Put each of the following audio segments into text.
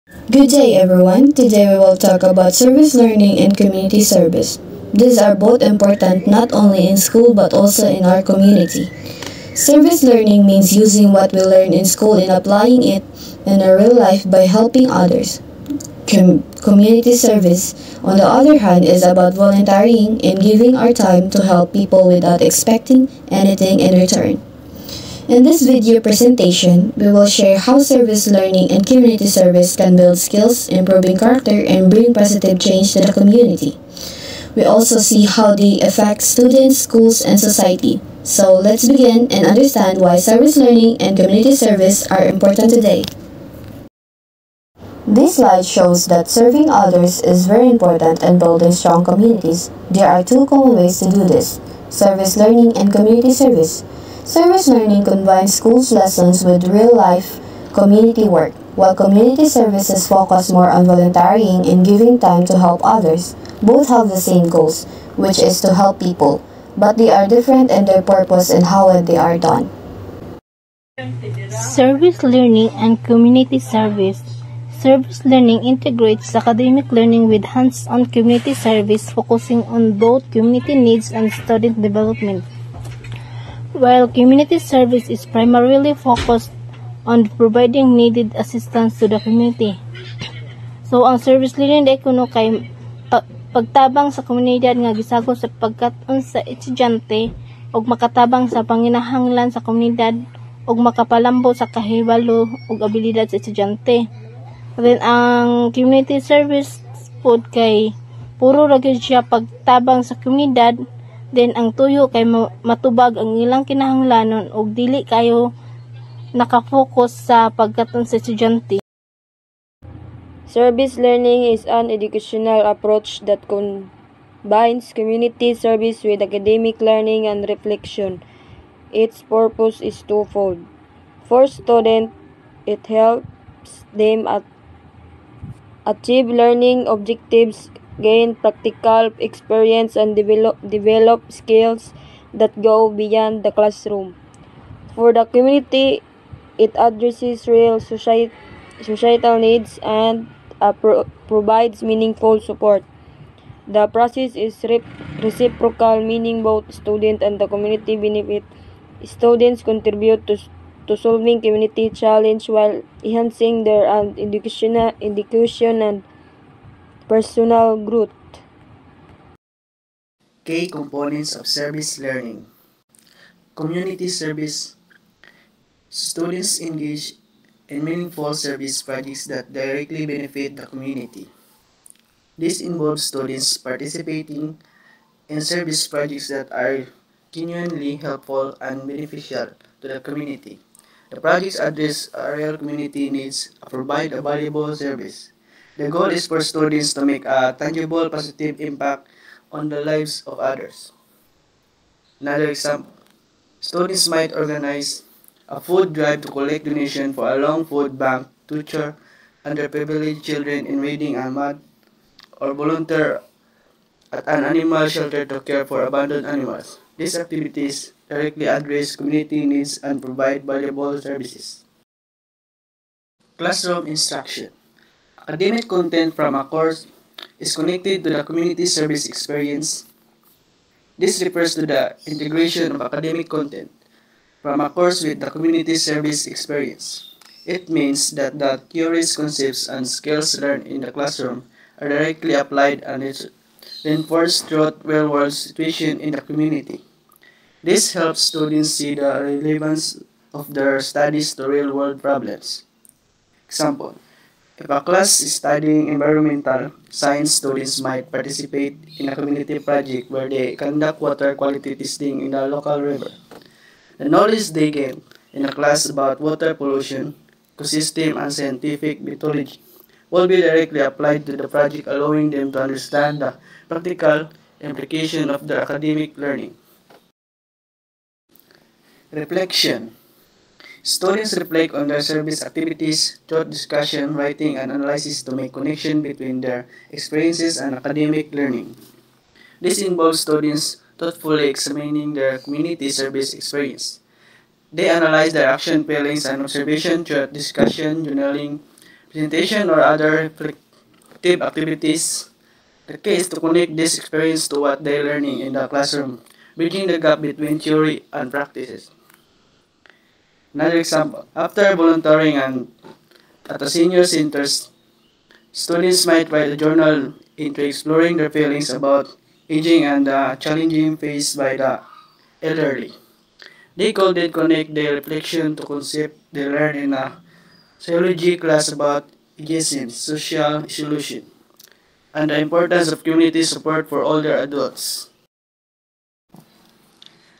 Good day, everyone. Today we will talk about service learning and community service. These are both important not only in school but also in our community. Service learning means using what we learn in school and applying it in our real life by helping others. Community service, on the other hand, is about volunteering and giving our time to help people without expecting anything in return. In this video presentation, we will share how service learning and community service can build skills, improving character, and bring positive change to the community. We also see how they affect students, schools, and society. So let's begin and understand why service learning and community service are important today. This slide shows that serving others is very important in building strong communities. There are two common ways to do this: service learning and community service. Service learning combines school's lessons with real-life community work, while community services focus more on volunteering and giving time to help others. Both have the same goals, which is to help people, but they are different in their purpose and how they are done. Service learning and community service. Service learning integrates academic learning with hands-on community service, focusing on both community needs and student development. While community service is primarily focused on providing needed assistance to the community. So, ang service learning day kuno kay pagtabang sa komunidad nga gisagol sa pagkat-on sa estudyante ug makatabang sa panginahanglan sa komunidad ug makapalambo sa kahibalo ug abilidad sa estudyante. Then, ang community service pod kay puro ra gyud siya pagtabang sa komunidad. Then ang tuyo kay matubag ang ilang kinahanglanon ug dili kayo nakafocus sa pagkaton sa estudyante. Service learning is an educational approach that combines community service with academic learning and reflection. Its purpose is twofold. For students, it helps them achieve learning objectives, gain practical experience, and develop skills that go beyond the classroom. For the community, it addresses real societal needs and provides meaningful support. The process is reciprocal, meaning both student and the community benefit. Students contribute to solving community challenge while enhancing their education and personal growth. Key components of service learning. Community service. Students engage in meaningful service projects that directly benefit the community. This involves students participating in service projects that are genuinely helpful and beneficial to the community. The projects address real community needs and provide a valuable service. The goal is for students to make a tangible positive impact on the lives of others. Another example, students might organize a food drive to collect donation for a long food bank, tutor underprivileged children in reading and math, or volunteer at an animal shelter to care for abandoned animals. These activities directly address community needs and provide valuable services. Classroom instruction. Academic content from a course is connected to the community service experience. This refers to the integration of academic content from a course with the community service experience. It means that the theories, concepts, and skills learned in the classroom are directly applied and reinforced throughout real-world situations in the community. This helps students see the relevance of their studies to real-world problems. Example, if a class is studying environmental science, students might participate in a community project where they conduct water quality testing in a local river. The knowledge they gain in a class about water pollution, ecosystem, and scientific methodology will be directly applied to the project, allowing them to understand the practical implication of their academic learning. Reflection. Students reflect on their service activities, thought discussion, writing, and analysis to make connection between their experiences and academic learning. This involves students thoughtfully examining their community service experience. They analyze their action, feelings, and observation throughout discussion, journaling, presentation, or other reflective activities. The key is to connect this experience to what they're learning in the classroom, bridging the gap between theory and practices. Another example, after volunteering at a senior centers, students might write a journal entry exploring their feelings about aging and the challenging faced by the elderly. They could then connect their reflection to concept they learned in a psychology class about ageism, social isolation, and the importance of community support for older adults.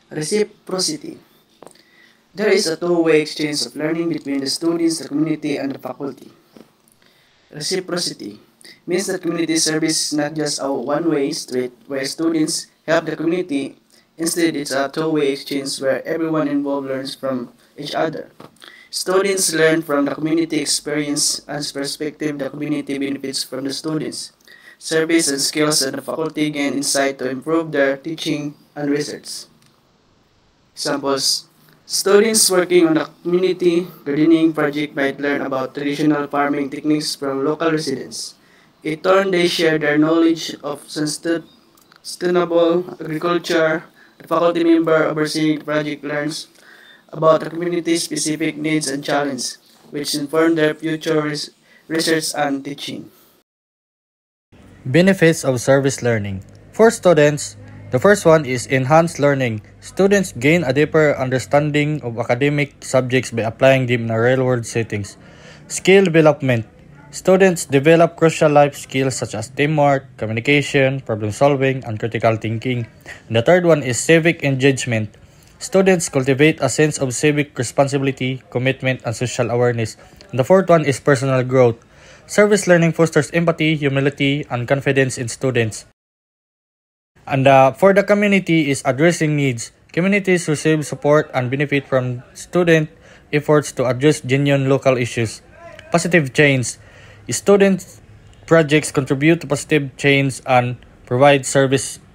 Reciprocity. There is a two-way exchange of learning between the students, the community, and the faculty. Reciprocity means that community service is not just a one-way street where students help the community. Instead, it's a two-way exchange where everyone involved learns from each other. Students learn from the community experience and perspective. The community benefits from the students' service and skills, and the faculty gain insight to improve their teaching and research. Examples: students working on a community gardening project might learn about traditional farming techniques from local residents. In turn, they share their knowledge of sustainable agriculture. The faculty member overseeing the project learns about the community's specific needs and challenges, which inform their future research and teaching. Benefits of service learning. For students, the first one is enhanced learning. Students gain a deeper understanding of academic subjects by applying them in real-world settings. Skill development. Students develop crucial life skills such as teamwork, communication, problem solving, and critical thinking. And the third one is civic engagement. Students cultivate a sense of civic responsibility, commitment, and social awareness. And the fourth one is personal growth. Service learning fosters empathy, humility, and confidence in students. And for the community is addressing needs. Communities receive support and benefit from student efforts to address genuine local issues. Positive change. Student projects contribute to positive change and provide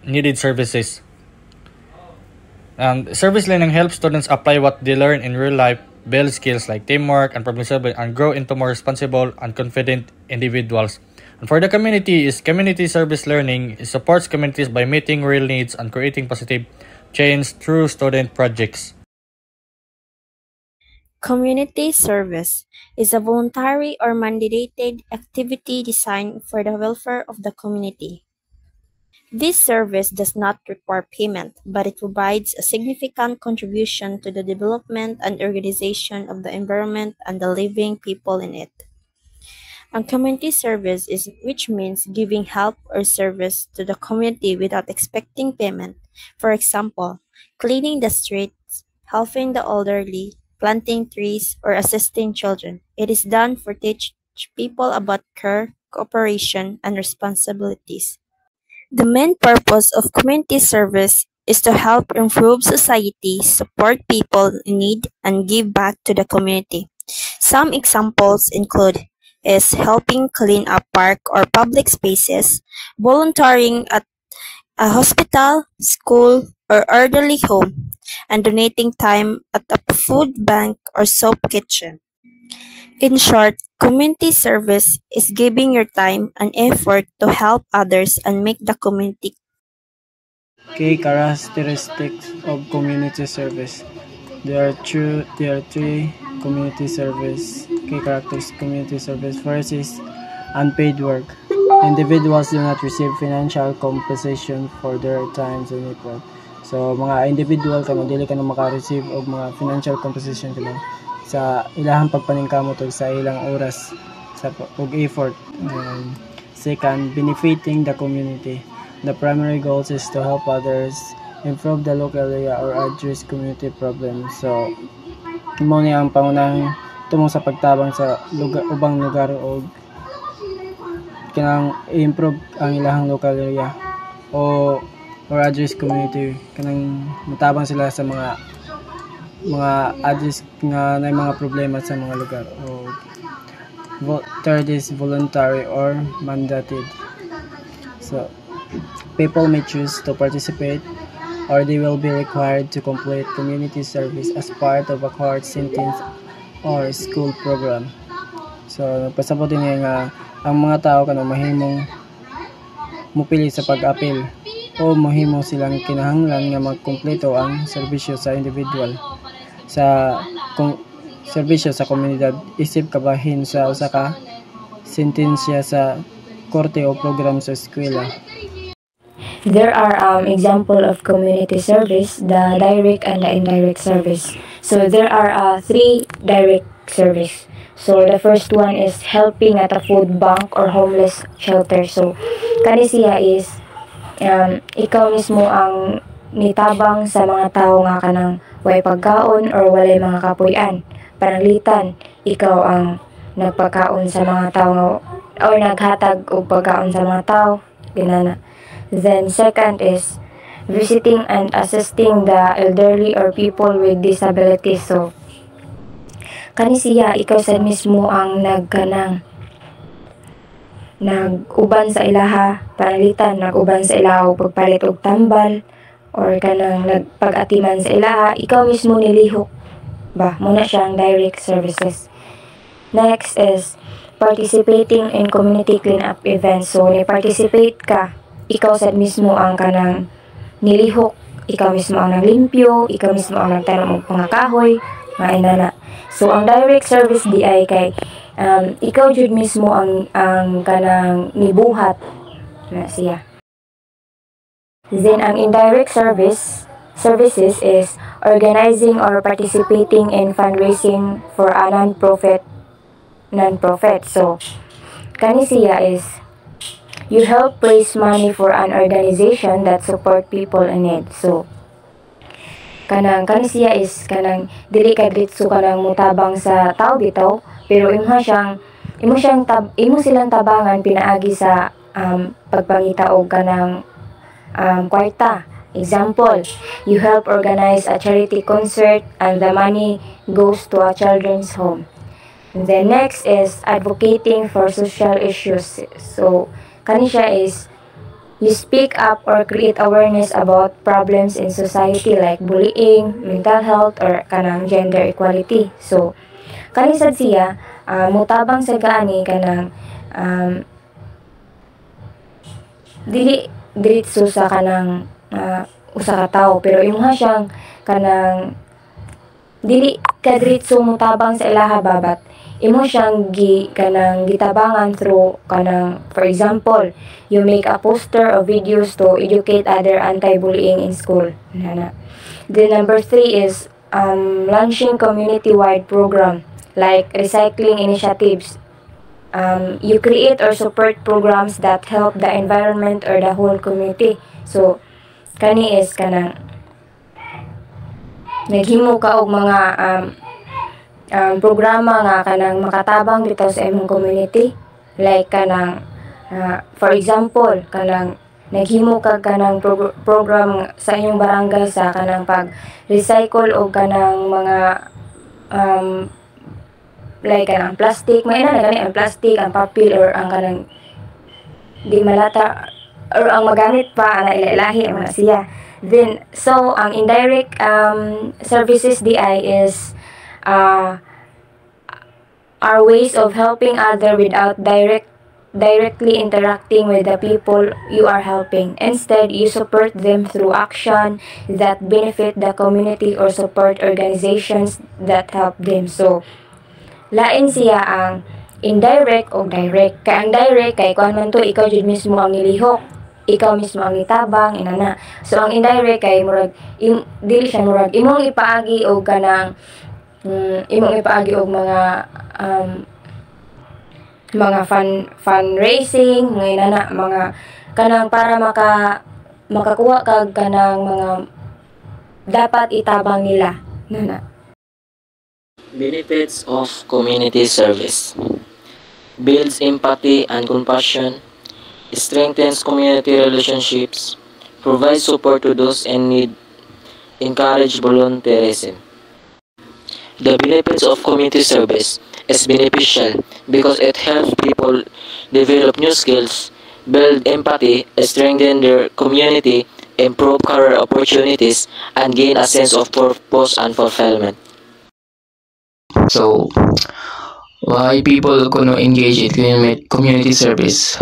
needed services. And service learning helps students apply what they learn in real life, build skills like teamwork and problem solving, and grow into more responsible and confident individuals. And for the community is community service learning. It supports communities by meeting real needs and creating positive change through student projects. Community service is a voluntary or mandated activity designed for the welfare of the community. This service does not require payment, but it provides a significant contribution to the development and organization of the environment and the living people in it. And community service is which means giving help or service to the community without expecting payment. For example, cleaning the streets, helping the elderly, planting trees, or assisting children. It is done for teach people about care, cooperation, and responsibilities. The main purpose of community service is to help improve society, support people in need, and give back to the community. Some examples include is helping clean a park or public spaces, volunteering at a hospital, school, or elderly home, and donating time at a food bank or soup kitchen. In short, community service is giving your time and effort to help others and make the community. Key characteristics of community service. There are three community service key characteristics of community service. First is unpaid work. Individuals do not receive financial compensation for their times and effort. So mga individual kamo dili ka na maka-receive og mga financial compensation kamo sa ilahang pagpaningkamot og sa ilang oras sa og effort. Second, benefiting the community. The primary goals is to help others, improve the local area, or address community problems. So mo ni ang pangunahing tumong sa pagtabang sa ubang lugar o kanang improve ang ilahang local area or address community, kanang matabang sila sa mga address nga na mga problema sa mga lugar. Third is voluntary or mandated. So people may choose to participate or they will be required to complete community service as part of a court sentence or school program. So pasabot din nga ang mga tao kanang mahimong mupili sa pag-apil o mahimo silang kinahanglan nga magkumpleto ang serbisyo sa individual sa serbisyo sa komunidad isip kabahin sa usa ka sentensya sa korte o program sa eskwela. There are example of community service, the direct and the indirect service. So there are three direct service. So the first one is helping at a food bank or homeless shelter. So kani siya is ikaw mismo ang nitabang sa mga tao nga kanang way pagkaon or walay mga kapuy-an. Pananglitan, ikaw ang nagpakaon sa mga tao or naghatag og pagkaon sa mga tao. Ginana. Then second is visiting and assisting the elderly or people with disabilities. So kani siya ikaw sad mismo ang nag-uban sa ilaha, pananglitan nag-uban sa ilaha og pagpalit og tambal or kanang nagpag-atiman sa ilaha, ikaw mismo nilihok ba muna siyang direct services. Next is participating in community cleanup events. So ni-participate ka, ikaw sad mismo ang kanang nilihok, ikaw mismo ang naglimpyo, ikaw mismo ang nagtanom og mga kahoy, mga inana. So ang direct service di ay kay ikaw jud mismo ang kanang nibuhat na siya. Then ang indirect services is organizing or participating in fundraising for a non-profit. So kani siya is you help raise money for an organization that support people in need. So kani siya is kanang dili ka diretso kanang mutabang sa tao bitaw, pero imo silang tabangan pinaagi sa pagpangita og kanang kwarta. Example, you help organize a charity concert and the money goes to a children's home. And then next is advocating for social issues. So kani siya is you speak up or create awareness about problems in society like bullying, mental health, or kanang gender equality. So kani sad siya mutabang sa gaani kanang dili diretso sa kanang usa ka tawo, pero imuha siyang kanang dili ka diretso mutabang sa ilaha babat. Imo siyang gitabangan through kanang, for example, you make a poster or videos to educate other anti-bullying in school. Then number 3 is launching community-wide program like recycling initiatives. You create or support programs that help the environment or the whole community. So kani is kanang naghimo ka og mga programa nga kanang makatabang dito sa imong community, like kanang for example kanang naghimo ka kanang program sa inyong barangay sa kanang pag recycle og kanang mga like kanang plastic, may na gani ang plastic, ang papel, or ang kanang di malata or ang magamit pa ana ilahi ang siya. Then so ang indirect services DI is are ways of helping other without directly interacting with the people you are helping. Instead, you support them through action that benefit the community or support organizations that help them. So lain siya ang indirect o direct. Kaya ang direct kay kuan man to, ikaw jud mismo ang nilihok, ikaw mismo ang nitabang inana. So ang indirect kay murag dili siya murag imong ipaagi og kanang imong ipaagi og mga fundraising ngayon na mga kanang para makakuha kag kanang mga dapat itabang nila nana. Benefits of community service: builds empathy and compassion, strengthens community relationships, provides support to those in need, encourage volunteerism. The benefits of community service is beneficial because it helps people develop new skills, build empathy, strengthen their community, improve career opportunities, and gain a sense of purpose and fulfillment. So, why people kuno engage in community service.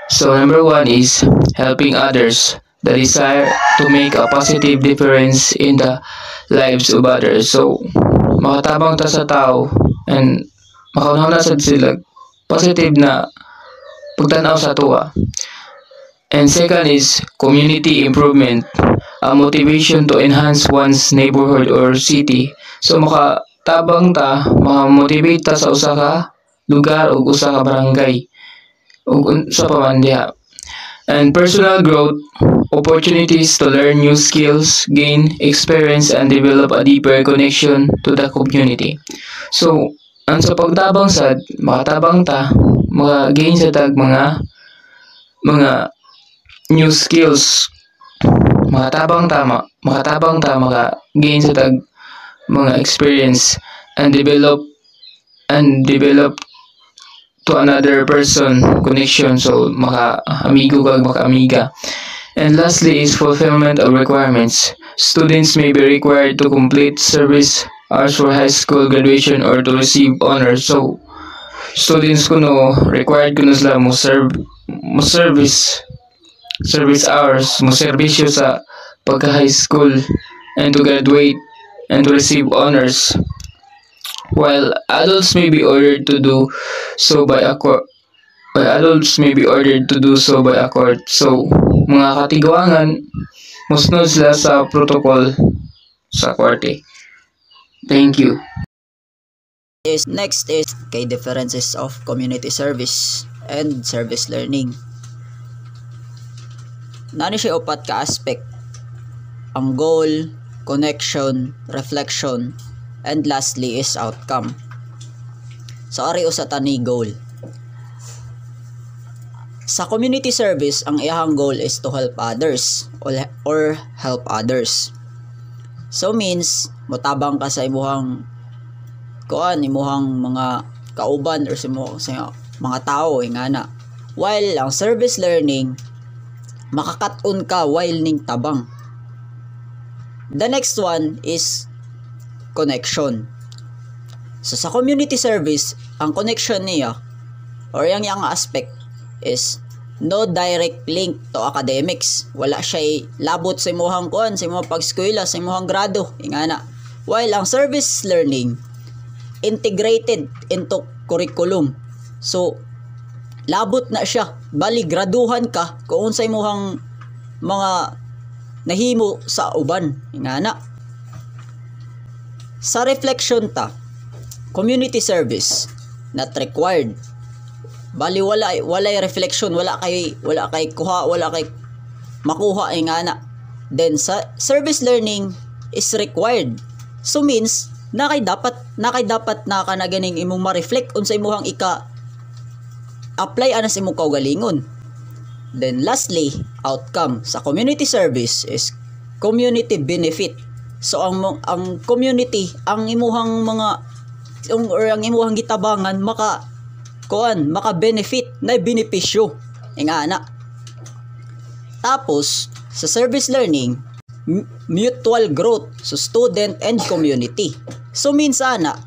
So number one is helping others, the desire to make a positive difference in the lives of others. So makatabang ta sa tao and makaunahon na sad sila positive na pagtanaw sa tuwa. And second is community improvement, a motivation to enhance one's neighborhood or city. So makatabang ta, makamotivate ta sa usa ka lugar o usa ka barangay o sa pamandiha. And personal growth, opportunities to learn new skills, gain experience, and develop a deeper connection to the community. So, ang sa pagtabang sad, makatabang ta, maka-gain sa tag mga new skills. Makatabang ta, maka-gain sa tag mga experience and develop to another person connection, so maka-amigo kag maka-amiga. And lastly is fulfillment of requirements. Students may be required to complete service hours for high school graduation or to receive honors. So students kuno required kuno sila mo service hours, mo serbisyo sa pagka high school and to graduate and to receive honors. While adults may be ordered to do so by accord. So, mga katigwangan, musnod sila sa protocol sa korte. Thank you. Next is kay differences of community service and service learning. Nani siya upat ka aspect. Ang goal, connection, reflection, and lastly is outcome. So ari usa ta ni goal. Sa community service, ang iyang goal is to help others or help others. So means motabang ka sa imuhang mga kauban or sa mga tao ingana. While ang service learning makakat-on ka while ning tabang. The next one is connection. So sa community service, ang connection niya or yang aspect is no direct link to academics. Wala siya labot sa imong sa imong pag-eskwela, sa imong grado, ingana. While ang service learning integrated into curriculum. So labot na siya. Bali graduhan ka kung sa imong mga nahimo sa uban, ingana. Sa reflection ta, community service not required. Bali wala reflection, wala kay makuha ingana. Then sa service learning is required. So means nakay dapat na ganing imong ma-reflect unsa imong apply ana sa imong kaugalingon. Then lastly, outcome sa community service is community benefit. So ang community, ang imuhang gitabangan maka-benefit na benepisyo ingana. Tapos sa service learning, mutual growth so student and community. So means ana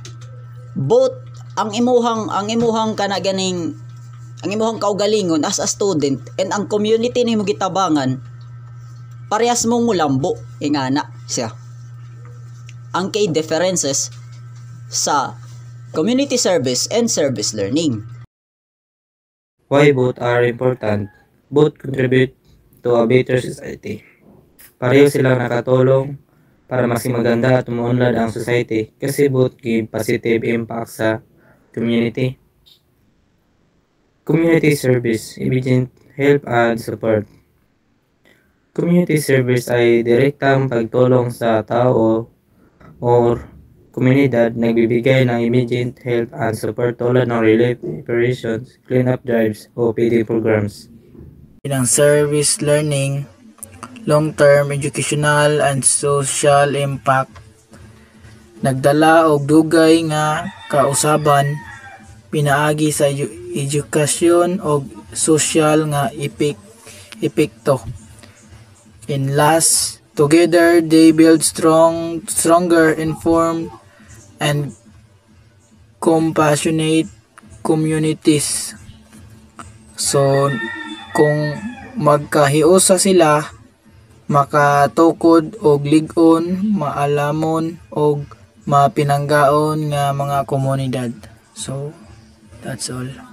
both ang imuhang kaugalingon as a student and ang community nimo gitabangan parehas mong mulambo ingana siya. Ang key differences sa community service and service learning. Why both are important? Both contribute to a better society. Pareho silang nakatulong para mas maganda at umunlad ang society kasi both give positive impact sa community. Community service, immediate help and support. Community service ay direktang pagtulong sa tao or komunidad nagbibigay ng immediate help and support tulad ng relief operations, cleanup drives o feeding programs. Ang service learning, long-term educational and social impact, nagdala og dugay nga kausaban pinaagi sa edukasyon o social nga epekto. In last, together they build stronger, informed, and compassionate communities. So, kung magkahiusa sila, makatukod og lig-on, maalamon og mapinanggaon nga mga komunidad. So, that's all.